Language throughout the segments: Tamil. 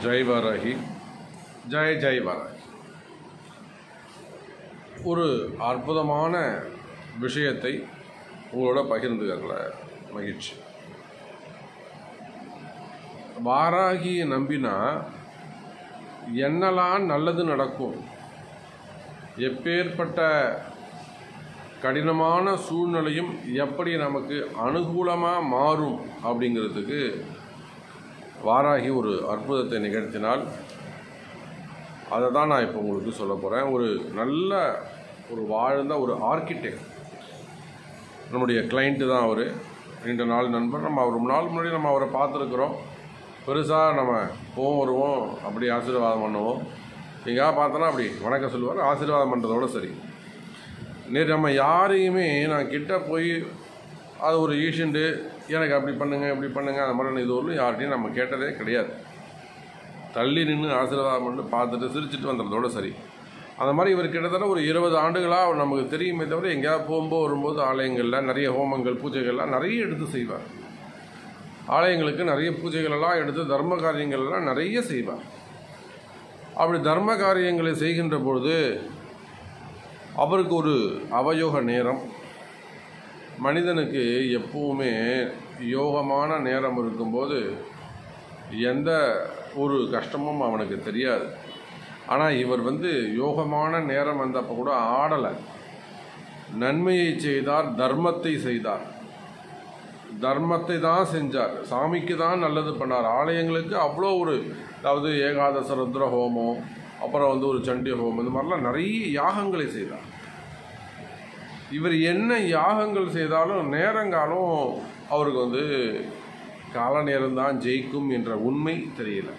ஜெய் வாராகி, ஜெய் வாராகி. ஒரு அற்புதமான விஷயத்தை உங்களோட பகிர்ந்துக்கல மகிழ்ச்சி. வாராகியை நம்பினா என்னெல்லாம் நல்லது நடக்கும், எப்பேற்பட்ட கடினமான சூழ்நிலையும் எப்படி நமக்கு அனுகூலமாக மாறும் அப்படிங்கிறதுக்கு வாராகி ஒரு அற்புதத்தை நிகழ்த்தினால் அதை தான் நான் இப்போ உங்களுக்கு சொல்ல போகிறேன். ஒரு நல்ல வாழ்ந்த ஒரு ஆர்கிடெக்ட், நம்முடைய கிளைண்ட்டு தான் அவர், நீண்ட நாள் நண்பர். நம்ம ஒரு நாள் முன்னாடி நம்ம அவரை பார்த்துருக்குறோம். பெருசாக நம்ம போவோம் வருவோம், அப்படி ஆசீர்வாதம் பண்ணுவோம். எங்கேயாவது பார்த்தோன்னா அப்படி வணக்கம் சொல்லுவார், ஆசீர்வாதம் பண்ணுறதோட சரி. நேற்று நம்ம யாரையுமே நான் கிட்ட போய் அது ஒரு ஈஷண்டு எனக்கு அப்படி பண்ணுங்கள் இப்படி பண்ணுங்கள் அந்த மாதிரி இது ஒரு யார்கிட்டையும் நம்ம கேட்டதே கிடையாது. தள்ளி நின்று ஆசீர்வாதம் பண்ணி பார்த்துட்டு சிரிச்சுட்டு வந்துடுறதோட சரி. அந்த மாதிரி இவர் கிட்டத்தட்ட ஒரு 20 ஆண்டுகளாக அவர் நமக்கு தெரியுமே தவிர எங்கேயாவது போகும்போது வரும்போது ஆலயங்களில் நிறைய ஹோமங்கள் பூஜைகள்லாம் நிறைய எடுத்து செய்வார். ஆலயங்களுக்கு நிறைய பூஜைகளெல்லாம் எடுத்து தர்ம காரியங்கள்லாம் நிறைய செய்வார். அப்படி தர்ம காரியங்களை செய்கின்ற பொழுது அவருக்கு ஒரு அவயோக நேரம். மனிதனுக்கு எப்பவுமே யோகமான நேரம் இருக்கும்போது எந்த ஒரு கஷ்டமும் அவனுக்கு தெரியாது. ஆனால் இவர் யோகமான நேரம் வந்தப்போ கூட ஆடலை. நன்மையை செய்தார், தர்மத்தை செய்தார், தர்மத்தை தான் செஞ்சார், சாமிக்கு தான் நல்லது பண்ணார். ஆலயங்களுக்கு அவ்வளோ அதாவது ஏகாதச ருத்ர ஹோமம், அப்புறம் ஒரு சண்டி ஹோமம், இந்த மாதிரிலாம் நிறைய யாகங்களை செய்தார். இவர் என்ன யாகங்கள் செய்தாலும் நேரங்காலம் அவருக்கு கால நேரம்தான் ஜெயிக்கும் என்ற உண்மை தெரியல.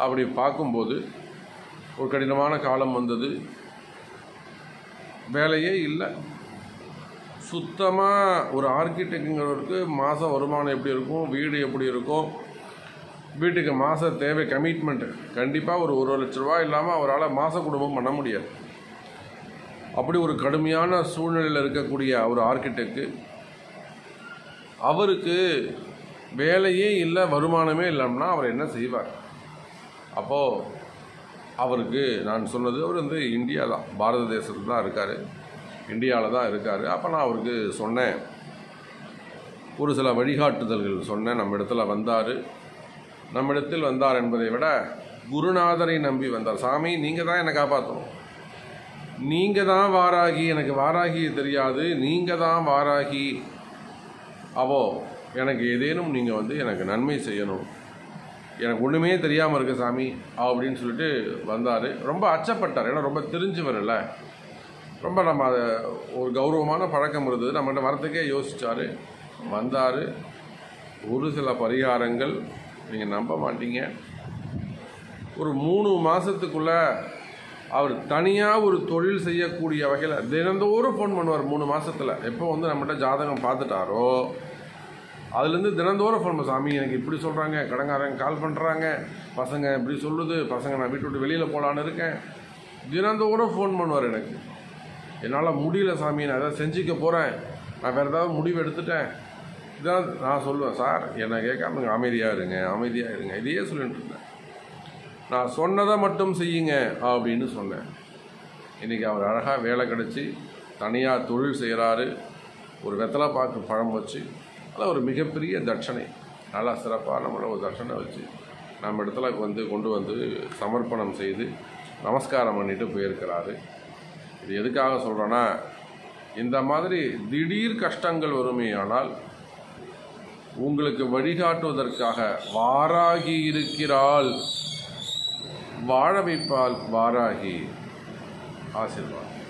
அப்படி பார்க்கும்போது ஒரு கடினமான காலம் வந்தது. வேலையே இல்லை. சுத்தமாக ஒரு ஆர்கிடெக்டுங்கிறவருக்கு மாதம் வருமானம் எப்படி இருக்கும், வீடு எப்படி இருக்கும், வீட்டுக்கு மாத தேவை கமிட்மெண்ட்டு கண்டிப்பாக ஒரு 1 லட்ச ரூபா இல்லாமல் அவரால் மாத குடும்பம் பண்ண முடியாது. அப்படி ஒரு கடுமையான சூழ்நிலையில் இருக்கக்கூடிய ஒரு ஆர்கிடெக்டு, அவருக்கு வேலையே இல்லை, வருமானமே இல்லைன்னா அவர் என்ன செய்வார்? அப்போது அவருக்கு நான் சொன்னது, அவர் இந்தியா தான், பாரத தேசத்தில் தான் இருக்கார், இந்தியாவில் தான் இருக்கார். அப்போ நான் அவருக்கு சொன்னேன், ஒரு சில வழிகாட்டுதல்கள் சொன்னேன். நம்மிடத்தில் வந்தார் என்பதை விட குருநாதரை நம்பி வந்தார். சாமி நீங்கள் தான் என்னை காப்பாற்றணும், நீங்கள் தான் வாராகி, எனக்கு வாராகி தெரியாது, நீங்கள் தான் வாராகி, எனக்கு ஏதேனும் நீங்கள் எனக்கு நன்மை செய்யணும், எனக்கு ஒன்றுமே தெரியாமல் இருக்கு சாமி அப்படின்னு சொல்லிட்டு வந்தார். ரொம்ப அச்சப்பட்டார். ஏன்னா ரொம்ப தெரிஞ்சவர் இல்லை, ரொம்ப நம்ம அதை ஒரு கௌரவமான பழக்கம் இருந்தது. நம்மகிட்ட வரத்துக்கே யோசித்தார், வந்தார். ஒரு சில பரிகாரங்கள் நீங்கள் நம்ப மாட்டீங்க, ஒரு 3 மாதத்துக்குள்ளே அவர் தனியாக ஒரு தொழில் செய்யக்கூடிய வகையில் தினந்தோறும் ஃபோன் பண்ணுவார். 3 மாதத்தில் எப்போ நம்மகிட்ட ஜாதகம் பார்த்துட்டாரோ அதுலேருந்து தினந்தோறும் ஃபோன் பண்ண, சாமி எனக்கு இப்படி சொல்கிறாங்க, கடங்காரங்க கால் பண்ணுறாங்க, பசங்க இப்படி சொல்லுது, பசங்க நான் வீட்டு விட்டு வெளியில் போகலான்னு இருக்கேன். தினந்தோறும் ஃபோன் பண்ணுவார். எனக்கு என்னால் முடியல சாமி, நான் எதாவது செஞ்சுக்க போகிறேன், நான் வேறு ஏதாவது முடிவு எடுத்துட்டேன். இதான் நான் சொல்லுவேன், சார் என்னை கேட்காம அமைதியாக இருங்க, இதையே சொல்லிட்டு இருந்தேன். நான் சொன்னதை மட்டும் செய்யுங்க அப்படின்னு சொன்னேன். இன்றைக்கி அவர் அழகாக வேலை கிடச்சி தனியாக தொழில் செய்கிறாரு. ஒரு வெத்தலை பாக்கு பழம் வச்சு அதில் ஒரு மிகப்பெரிய தட்சணை, நல்லா சிறப்பாக நம்மளோட ஒரு தட்சணை வச்சு நம்ம இடத்துல கொண்டு வந்து சமர்ப்பணம் செய்து நமஸ்காரம் பண்ணிட்டு போயிருக்கிறாரு. இது எதுக்காக சொல்கிறேன்னா, இந்த மாதிரி திடீர் கஷ்டங்கள் வருமே ஆனால் உங்களுக்கு வழிகாட்டுவதற்காக வாராகி இருக்கிறாள், வாழ வைப்பால் வாராகி. ஆசீர்வாதம்.